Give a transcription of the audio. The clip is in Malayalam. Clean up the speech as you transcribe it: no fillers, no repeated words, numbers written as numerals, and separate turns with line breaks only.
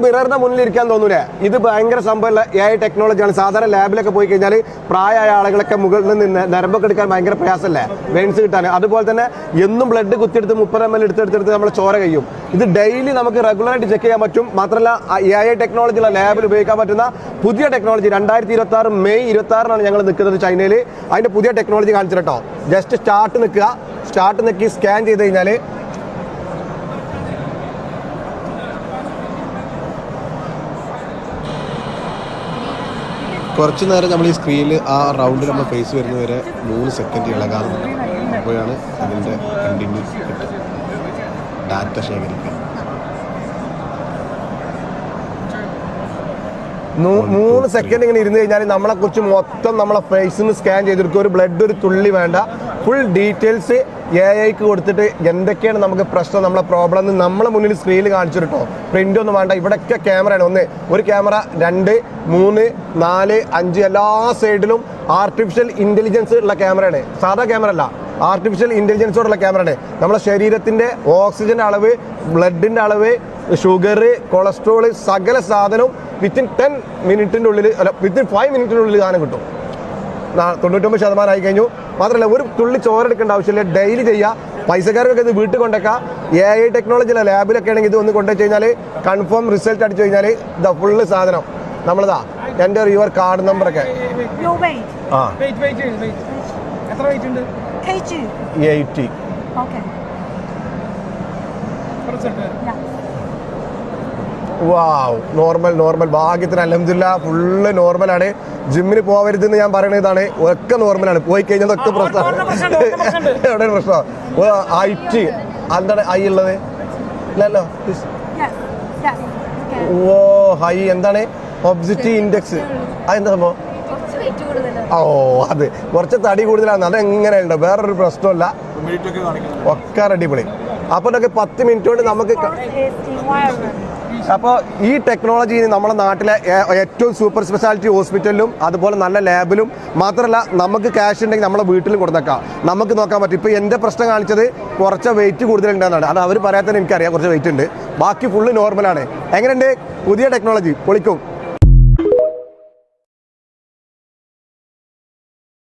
മിററിന്റെ മുന്നിൽ ഇരിക്കാൻ തോന്നൂലേ? ഇത് ഭയങ്കര സംഭവമുള്ള AI ടെക്നോളജിയാണ്. സാധാരണ ലാബിലൊക്കെ പോയി കഴിഞ്ഞാൽ പ്രായമായ ആളുകളൊക്കെ മുകളിൽ നിന്ന് നരമ്പൊക്കെ എടുക്കാൻ ഭയങ്കര പ്രയാസമല്ലേ, വെയിൻസ് കിട്ടാൻ. അതുപോലെ തന്നെ എന്നും ബ്ലഡ് കുത്തിയെടുത്ത് 30 ml എടുത്തെടുത്ത് നമ്മൾ ചോര കഴിയും. ഇത് ഡെയിലി നമുക്ക് റെഗുലറായിട്ട് ചെക്ക് ചെയ്യാൻ പറ്റും. മാത്രമല്ല AI ടെക്നോളജിയുള്ള ലാബിൽ ഉപയോഗിക്കാൻ പറ്റുന്ന പുതിയ ടെക്നോളജി 2026 മെയ് 26 ഞങ്ങൾ നിൽക്കുന്നത് ചൈനയിൽ. അതിൻ്റെ പുതിയ ടെക്നോളജി കാണിച്ചു കേട്ടോ. ജസ്റ്റ് സ്റ്റാർട്ട് നിൽക്കി സ്കാൻ ചെയ്ത് കഴിഞ്ഞാൽ കുറച്ച് നേരം നമ്മൾ ഈ സ്ക്രീനിൽ ആ റൗണ്ടിൽ നമ്മൾ ഫേസ് വരുന്നവരെ 3 സെക്കൻഡ് ഇളകാതെ നിൽക്കും. അപ്പോഴാണ് അതിൻ്റെ കണ്ടിന്യൂസ് കിട്ടുക, ഡാറ്റ ശേഖരിക്കുക. 3 സെക്കൻഡ് ഇങ്ങനെ ഇരുന്ന് കഴിഞ്ഞാൽ നമ്മളെക്കുറിച്ച് മൊത്തം നമ്മളെ ഫേസിന് സ്കാൻ ചെയ്തെടുക്കുക. ഒരു ബ്ലഡ് ഒരു തുള്ളി വേണ്ട, ഫുൾ ഡീറ്റെയിൽസ് AIക്ക് കൊടുത്തിട്ട് എന്തൊക്കെയാണ് നമുക്ക് പ്രശ്നം, നമ്മളെ പ്രോബ്ലം എന്ന് നമ്മളെ മുന്നിൽ സ്ക്രീനിൽ കാണിച്ചു കേട്ടോ. പ്രിന്റ് ഒന്നും വേണ്ട. ഇവിടെയൊക്കെ ക്യാമറയാണ്. ഒരു ക്യാമറ, 2, 3, 4, 5 എല്ലാ സൈഡിലും ആർട്ടിഫിഷ്യൽ ഇന്റലിജൻസ് ഉള്ള ക്യാമറയാണ്. സാധാ ക്യാമറ അല്ല, ആർട്ടിഫിഷ്യൽ ഇന്റലിജൻസോടുള്ള ക്യാമറയാണ്. നമ്മളെ ശരീരത്തിന്റെ ഓക്സിജന്റെ അളവ്, ബ്ലഡിന്റെ അളവ്, ഷുഗർ, കൊളസ്ട്രോൾ, സകല സാധനവും വിത്തിൻ 10 മിനിറ്റിൻ്റെ ഉള്ളിൽ, അല്ല വിത്തിൻ 5 മിനിറ്റിനുള്ളിൽ സാധനം കിട്ടും. 99% ആയി കഴിഞ്ഞു. മാത്രമല്ല ഒരു തുള്ളി ചോരെടുക്കേണ്ട ആവശ്യമില്ല, ഡെയിലി ചെയ്യുക. പൈസക്കാർക്കൊക്കെ ഇത് വീട്ടിൽ കൊണ്ടേക്കാം. AI ടെക്നോളജിയിലെ ലാബിലൊക്കെ ആണെങ്കിൽ ഇത് ഒന്ന് കൊണ്ടുവച്ച് കഴിഞ്ഞാൽ കൺഫേം റിസൾട്ട് അടിച്ചു കഴിഞ്ഞാൽ ഇതാ ഫുള്ള് സാധനം നമ്മളതാ എൻ്റെ യുവർ കാർഡ് നമ്പറൊക്കെ. 80. വാവ്, നോർമൽ. ഭാഗ്യത്തിന് അൽഹംദുലില്ലാ ഫുള്ള് നോർമലാണ്. ജിമ്മിന് പോകരുതെന്ന് ഞാൻ പറയുന്നത് ഇതാണ്. ഒക്കെ നോർമലാണ്. പോയി കഴിഞ്ഞാൽ ഒക്കെ പ്രശ്നമാണ്. എവിടെയാണ് പ്രശ്നം? ഹൈറ്റ് എന്താണ് ഹൈ ഉള്ളത്? ഇല്ലല്ലോ. ഓ ഹൈ എന്താണ്? ഒബ്സിറ്റി ഇൻഡെക്സ്. അതെന്താ സംഭവം? ഓ അത് കുറച്ച് തടി കൂടുതലാണ്. അതെങ്ങനെയുണ്ടോ? വേറൊരു പ്രശ്നമല്ല, ഒക്കെ അടിപൊളി. അപ്പോൾ 10 മിനിറ്റ് കൊണ്ട് നമുക്ക്. അപ്പോൾ ഈ ടെക്നോളജി നമ്മുടെ നാട്ടിലെ ഏറ്റവും സൂപ്പർ സ്പെഷ്യാലിറ്റി ഹോസ്പിറ്റലിലും അതുപോലെ നല്ല ലാബിലും മാത്രമല്ല നമുക്ക് ക്യാഷ് ഉണ്ടെങ്കിൽ നമ്മളെ വീട്ടിലും കൊടുത്തേക്കാം, നമുക്ക് നോക്കാൻ പറ്റും. ഇപ്പോൾ എൻ്റെ പ്രശ്നം കാണിച്ചത് കുറച്ച് വെയിറ്റ് കൂടുതലുണ്ടെന്നാണ്. അത് അവർ പറയാത്തതിന് എനിക്കറിയാം, കുറച്ച് വെയിറ്റ് ഉണ്ട്. ബാക്കി ഫുള്ള് നോർമലാണ്. എങ്ങനെയുണ്ട് പുതിയ ടെക്നോളജി? പൊളിക്കും.